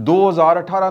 2018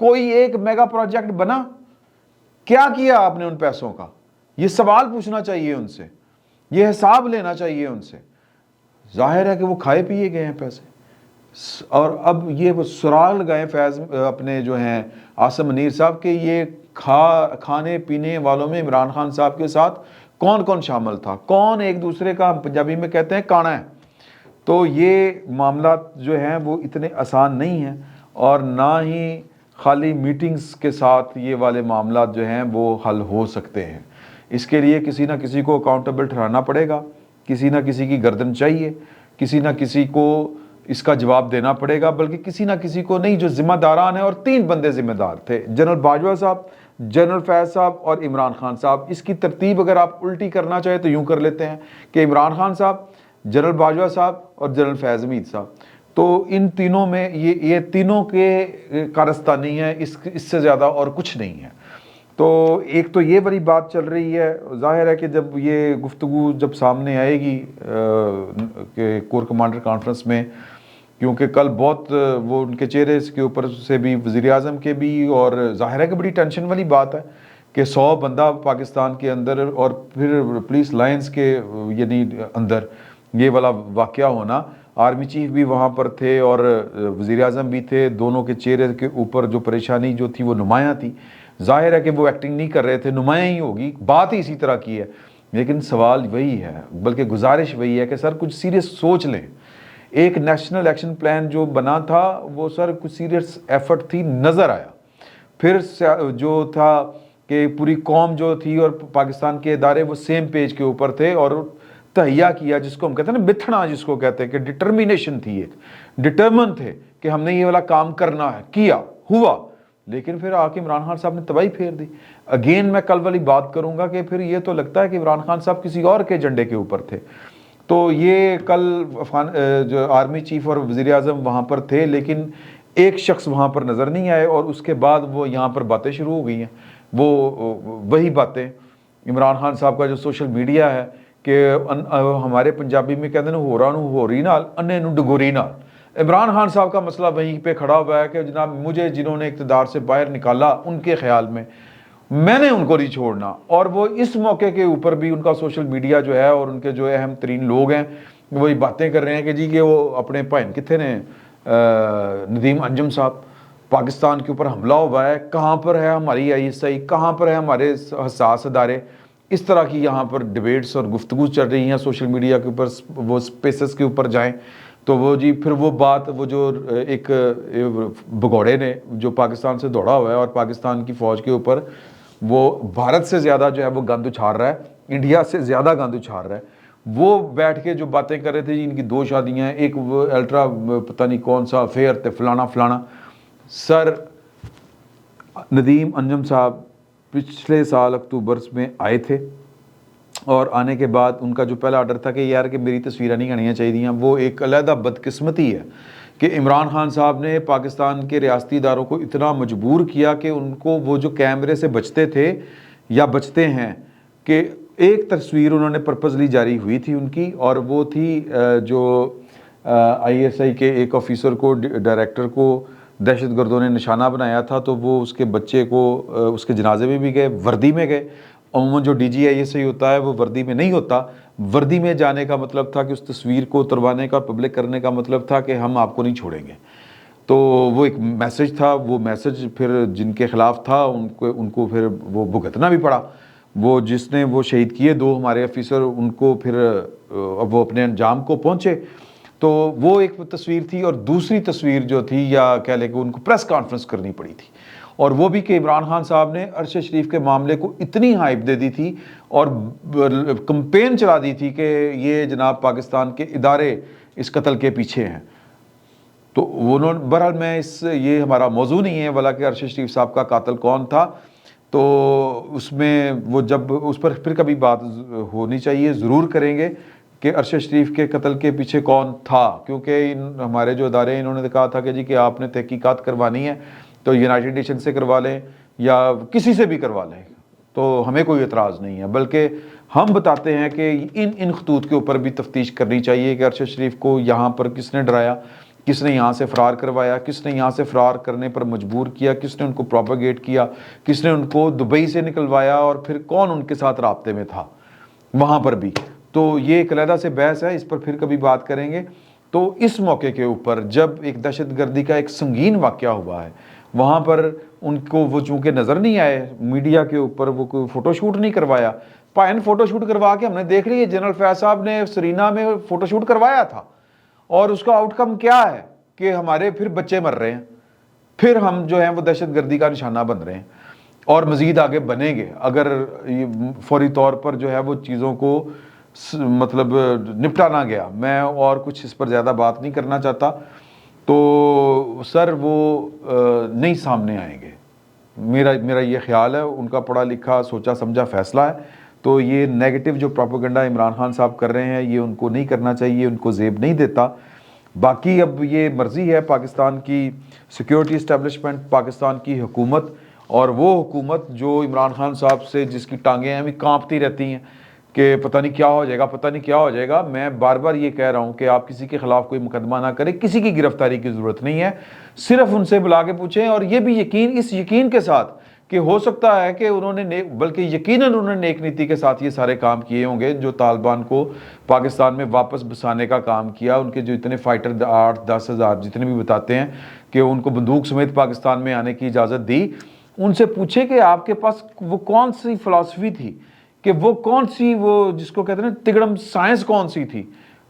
کوئی ایک mega project بنا؟ کیا کیا آپ نے ان پیسوں کا؟ یہ سوال پوچھنا چاہیے ان سے، یہ حساب لینا چاہیے ان سے۔ ظاہر ہے کہ وہ کھائے پیے گئے ہیں پیسے، اور اب یہ وہ سراغ لگائے فیض اپنے جو ہیں عاصم منیر صاحب کہ یہ کھانے پینے والوں میں عمران خان صاحب کے ساتھ کون کون شامل تھا، کون ایک دوسرے کا پنجابی میں کہتے ہیں کانا ہے۔ تو یہ معاملات جو ہیں وہ اتنے آسان نہیں ہیں، اور نہ ہی خالی میٹنگز کے ساتھ یہ والے معاملات جو ہیں وہ حل ہو سکتے ہیں۔ اس کے لیے کسی نہ کسی کو اکاؤنٹیبل ٹھہرانا پڑے گا، کسی نہ کسی کی گردن چاہیے، کسی نہ کسی کو اس کا جواب دینا پڑے گا، بلکہ کسی نہ کسی کو نہیں جو ذمہ داران ہیں، اور 3 بندے ذمہ دار تھے، جنرل باجوہ صاحب، جنرل فیض صاحب اور عمران خان صاحب۔ اس کی ترتیب اگر آپ الٹی کرنا چاہیں تو یوں کر لیتے ہیں کہ عمران خان صاحب، جنرل باجوہ صاحب اور جنرل فیض حمید صاحب۔ تو ان تینوں میں یہ تینوں کے کارستانی ہے، اس سے زیادہ اور کچھ نہیں ہے۔ تو ایک تو یہ بڑی بات چل رہی ہے، ظاہر ہے کہ جب یہ گفتگو جب سامنے آئے گی کہ کور کمانڈر کانفرنس میں، کیونکہ کل بہت وہ ان کے چہرے کے اوپر سے بھی وزیر اعظم کے بھی، اور ظاہر ہے کہ بڑی ٹینشن والی بات ہے کہ 100 بندہ پاکستان کے اندر اور پھر پولیس لائنز کے یعنی اندر یہ والا واقعہ ہونا۔ آرمی چیف بھی وہاں پر تھے اور وزیر اعظم بھی تھے، دونوں کے چہرے کے اوپر جو پریشانی جو تھی وہ نمایاں تھی۔ ظاہر ہے کہ وہ ایکٹنگ نہیں کر رہے تھے، نمایاں ہی ہوگی، بات ہی اسی طرح کی ہے، لیکن سوال وہی ہے، بلکہ گزارش وہی ہے کہ سر کچھ سیریس سوچ لیں۔ ایک نیشنل ایکشن پلان جو بنا تھا وہ سر کچھ سیریس ایفرٹ تھی، نظر آیا۔ پھر جو تھا کہ پوری قوم جو تھی اور پاکستان کے ادارے وہ سیم پیج کے اوپر تھے، اور تہیا کیا، جس کو ہم کہتے ہیں نا بتھنا، جس کو کہتے ہیں کہ ڈٹرمینیشن تھی، ایک ڈٹرمن تھے کہ ہم نے یہ والا کام کرنا ہے، کیا، ہوا۔ لیکن پھر آ کے عمران خان صاحب نے تباہی پھیر دی۔ اگین میں کل والی بات کروں گا کہ پھر یہ تو لگتا ہے کہ عمران خان صاحب کسی اور کے ایجنڈے کے اوپر تھے۔ تو یہ کل جو آرمی چیف اور وزیر اعظم وہاں پر تھے، لیکن ایک شخص وہاں پر نظر نہیں آئے، اور اس کے بعد وہ یہاں پر باتیں شروع ہو گئی ہیں، وہ وہی باتیں عمران خان صاحب کا جو سوشل میڈیا ہے کہ ہمارے پنجابی میں کہتے ہیں ہو رہا نو ہو رہی نال انے نو ڈگوری نال۔ عمران خان صاحب کا مسئلہ وہیں پہ کھڑا ہوا ہے کہ جناب مجھے جنہوں نے اقتدار سے باہر نکالا، ان کے خیال میں نے ان کو نہیں چھوڑنا۔ اور وہ اس موقع کے اوپر بھی ان کا سوشل میڈیا جو ہے اور ان کے جو اہم ترین لوگ ہیں وہی باتیں کر رہے ہیں کہ جی کہ وہ اپنے بھائن کتنے نے ندیم انجم صاحب، پاکستان کے اوپر حملہ ہوا ہے، کہاں پر ہے ہماری ISI، کہاں پر ہے ہمارے حساس ادارے۔ اس طرح کی یہاں پر ڈیبیٹس اور گفتگو چل رہی ہیں سوشل میڈیا کے اوپر، وہ سپیسز کے اوپر جائیں تو وہ جی پھر وہ بات وہ جو ایک بگوڑے نے جو پاکستان سے دوڑا ہوا ہے اور پاکستان کی فوج کے اوپر وہ بھارت سے زیادہ جو ہے وہ گند اچھال رہا ہے، انڈیا سے زیادہ گند اچھال رہا ہے، وہ بیٹھ کے جو باتیں کر رہے تھے جی ان کی 2 شادیاں ہیں، ایک وہ الٹرا پتہ نہیں کون سا افیئر تھے، فلانا فلانا۔ سر ندیم انجم صاحب پچھلے سال اکتوبر میں آئے تھے، اور آنے کے بعد ان کا جو پہلا آرڈر تھا کہ یار کہ میری تصویریں نہیں آنی چاہیے، وہ ایک علیحدہ بدقسمتی ہے کہ عمران خان صاحب نے پاکستان کے ریاستی اداروں کو اتنا مجبور کیا کہ ان کو وہ جو کیمرے سے بچتے تھے یا بچتے ہیں کہ ایک تصویر انہوں نے پرپزلی جاری ہوئی تھی ان کی، اور وہ تھی جو ISI کے ایک آفیسر کو، ڈائریکٹر کو دہشت گردوں نے نشانہ بنایا تھا، تو وہ اس کے بچے کو اس کے جنازے میں بھی گئے، وردی میں گئے۔ عموماً جو DG ISI ہوتا ہے وہ وردی میں نہیں ہوتا، وردی میں جانے کا مطلب تھا کہ اس تصویر کو اتروانے کا، پبلک کرنے کا مطلب تھا کہ ہم آپ کو نہیں چھوڑیں گے۔ تو وہ ایک میسج تھا، وہ میسج پھر جن کے خلاف تھا ان کو پھر وہ بھگتنا بھی پڑا۔ وہ جس نے وہ شہید کیے 2 ہمارے آفیسر، ان کو پھر اب وہ اپنے انجام کو پہنچے۔ تو وہ ایک تصویر تھی، اور دوسری تصویر جو تھی یا کہہ لیں کہ ان کو پریس کانفرنس کرنی پڑی تھی، اور وہ بھی کہ عمران خان صاحب نے ارشد شریف کے معاملے کو اتنی ہائپ دے دی تھی اور کمپین چلا دی تھی کہ یہ جناب پاکستان کے ادارے اس قتل کے پیچھے ہیں۔ تو انہوں نے بہرحال میں یہ ہمارا موضوع نہیں ہے والا کہ ارشد شریف صاحب کا قاتل کون تھا، تو اس میں وہ جب اس پر پھر کبھی بات ہونی چاہیے، ضرور کریں گے کہ ارشد شریف کے قتل کے پیچھے کون تھا، کیونکہ ہمارے جو ادارے ہیں انہوں نے کہا تھا کہ جی کہ آپ نے تحقیقات کروانی ہے تو یونائٹڈ نیشن سے کروا لیں یا کسی سے بھی کروا لیں، تو ہمیں کوئی اعتراض نہیں ہے، بلکہ ہم بتاتے ہیں کہ ان خطوط کے اوپر بھی تفتیش کرنی چاہیے کہ ارشد شریف کو یہاں پر کس نے ڈرایا، کس نے یہاں سے فرار کروایا, کس نے یہاں سے فرار کرنے پر مجبور کیا, کس نے ان کو پروپیگیٹ کیا, کس نے ان کو دبئی سے نکلوایا, اور پھر کون ان کے ساتھ رابطے میں تھا وہاں پر بھی. تو یہ ایک علیحدہ سے بحث ہے, اس پر پھر کبھی بات کریں گے. تو اس موقع کے اوپر جب ایک دہشت گردی کا ایک سنگین واقعہ ہوا ہے, وہاں پر ان کو وہ چونکہ نظر نہیں آئے میڈیا کے اوپر, وہ کوئی فوٹو شوٹ نہیں کروایا. پائن فوٹو شوٹ کروا کے ہم نے دیکھ لی, جنرل فیاض صاحب نے سرینا میں فوٹو شوٹ کروایا تھا, اور اس کا آؤٹ کم کیا ہے کہ ہمارے پھر بچے مر رہے ہیں, پھر ہم جو ہیں وہ دہشت گردی کا نشانہ بن رہے ہیں, اور مزید آگے بنیں گے اگر فوری طور پر جو ہے وہ چیزوں کو مطلب نپٹا نہ گیا. میں اور کچھ اس پر زیادہ بات نہیں کرنا چاہتا. تو سر وہ نہیں سامنے آئیں گے, میرا یہ خیال ہے. ان کا پڑھا لکھا سوچا سمجھا فیصلہ ہے. تو یہ نیگیٹو جو پروپیگنڈا عمران خان صاحب کر رہے ہیں, یہ ان کو نہیں کرنا چاہیے, ان کو زیب نہیں دیتا. باقی اب یہ مرضی ہے پاکستان کی سیکیورٹی اسٹیبلشمنٹ, پاکستان کی حکومت, اور وہ حکومت جو عمران خان صاحب سے جس کی ٹانگیں ابھی کانپتی رہتی ہیں کہ پتہ نہیں کیا ہو جائے گا, پتہ نہیں کیا ہو جائے گا. میں بار بار یہ کہہ رہا ہوں کہ آپ کسی کے خلاف کوئی مقدمہ نہ کریں, کسی کی گرفتاری کی ضرورت نہیں ہے. صرف ان سے بلا کے پوچھیں, اور یہ بھی اس یقین کے ساتھ کہ ہو سکتا ہے کہ انہوں نے بلکہ یقیناً انہوں نے نیک نیتی کے ساتھ یہ سارے کام کیے ہوں گے جو طالبان کو پاکستان میں واپس بسانے کا کام کیا. ان کے جو اتنے فائٹر 8-10 ہزار جتنے بھی بتاتے ہیں کہ ان کو بندوق سمیت پاکستان میں آنے کی اجازت دی, ان سے پوچھیں کہ آپ کے پاس وہ کون سی فلسفی تھی, کہ وہ کون سی وہ جس کو کہتے ہیں تگڑم سائنس کون سی تھی,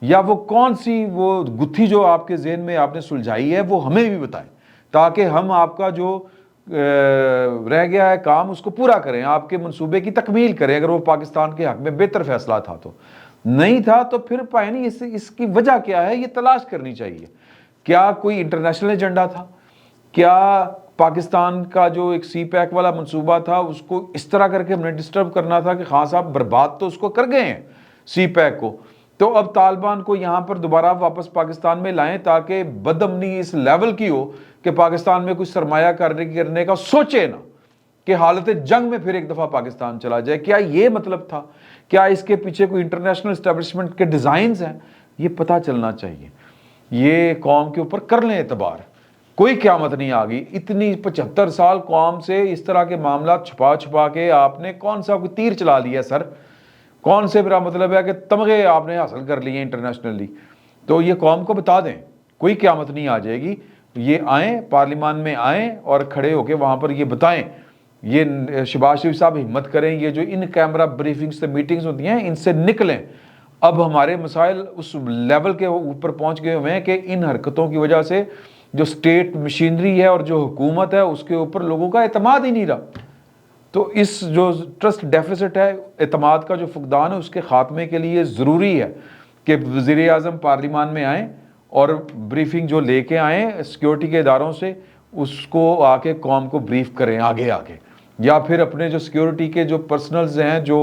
یا وہ کون سی وہ گتھی جو آپ کے ذہن میں آپ نے سلجھائی ہے وہ ہمیں بھی بتائیں, تاکہ ہم آپ کا جو رہ گیا ہے کام اس کو پورا کریں, آپ کے منصوبے کی تکمیل کریں. اگر وہ پاکستان کے حق میں بہتر فیصلہ تھا تو نہیں تھا, تو پھر پائیں اس کی وجہ کیا ہے یہ تلاش کرنی چاہیے. کیا کوئی انٹرنیشنل ایجنڈا تھا, کیا پاکستان کا جو ایک سی پیک والا منصوبہ تھا اس کو اس طرح کر کے ہم نے ڈسٹرب کرنا تھا کہ خان صاحب برباد تو اس کو کر گئے ہیں سی پیک کو, تو اب طالبان کو یہاں پر دوبارہ واپس پاکستان میں لائیں تاکہ بدامنی اس لیول کی ہو کہ پاکستان میں کچھ سرمایہ کرنے کا سوچے نہ, کہ حالت جنگ میں پھر ایک دفعہ پاکستان چلا جائے. کیا یہ مطلب تھا, کیا اس کے پیچھے کوئی انٹرنیشنل اسٹیبلشمنٹ کے ڈیزائنز ہیں, یہ پتہ چلنا چاہیے. یہ قوم کے اوپر کر لیں اعتبار, کوئی قیامت نہیں آ گئی. اتنی 75 سال قوم سے اس طرح کے معاملات چھپا کے آپ نے کون سا کوئی تیر چلا لیا سر, کون سے میرا مطلب ہے کہ تمغے آپ نے حاصل کر لیے انٹرنیشنلی. تو یہ قوم کو بتا دیں, کوئی قیامت نہیں آ جائے گی. یہ آئیں پارلیمان میں آئیں اور کھڑے ہو کے وہاں پر یہ بتائیں. یہ شہباز شریف صاحب ہمت کریں, یہ جو ان کیمرہ بریفنگز سے میٹنگز ہوتی ہیں ان سے نکلیں. اب ہمارے مسائل اس لیول کے اوپر پہنچ گئے ہوئے ہیں کہ ان حرکتوں کی وجہ سے جو سٹیٹ مشینری ہے اور جو حکومت ہے اس کے اوپر لوگوں کا اعتماد ہی نہیں رہا. تو اس جو ٹرسٹ ڈیفیسٹ ہے, اعتماد کا جو فقدان ہے, اس کے خاتمے کے لیے ضروری ہے کہ وزیر اعظم پارلیمان میں آئیں اور بریفنگ جو لے کے آئیں سیکیورٹی کے اداروں سے, اس کو آ کے قوم کو بریف کریں آگے, یا پھر اپنے جو سیکیورٹی کے جو پرسنلز ہیں جو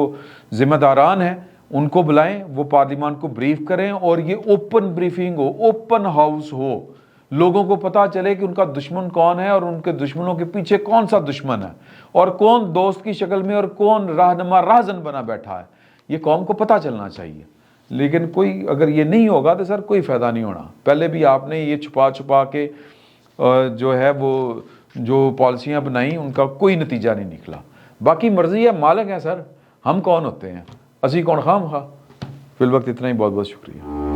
ذمہ داران ہیں ان کو بلائیں, وہ پارلیمان کو بریف کریں, اور یہ اوپن بریفنگ ہو, اوپن ہاؤس ہو, لوگوں کو پتا چلے کہ ان کا دشمن کون ہے اور ان کے دشمنوں کے پیچھے کون سا دشمن ہے, اور کون دوست کی شکل میں اور کون رہنما راہزن بنا بیٹھا ہے. یہ قوم کو پتا چلنا چاہیے. لیکن کوئی اگر یہ نہیں ہوگا تو سر کوئی فائدہ نہیں ہونا. پہلے بھی آپ نے یہ چھپا کے جو ہے وہ جو پالیسیاں بنائیں ان کا کوئی نتیجہ نہیں نکلا. باقی مرضی ہے, مالک ہیں سر, ہم کون ہوتے ہیں, اسی کون خام خواہ. فی الوقت اتنا ہی, بہت بہت شکریہ.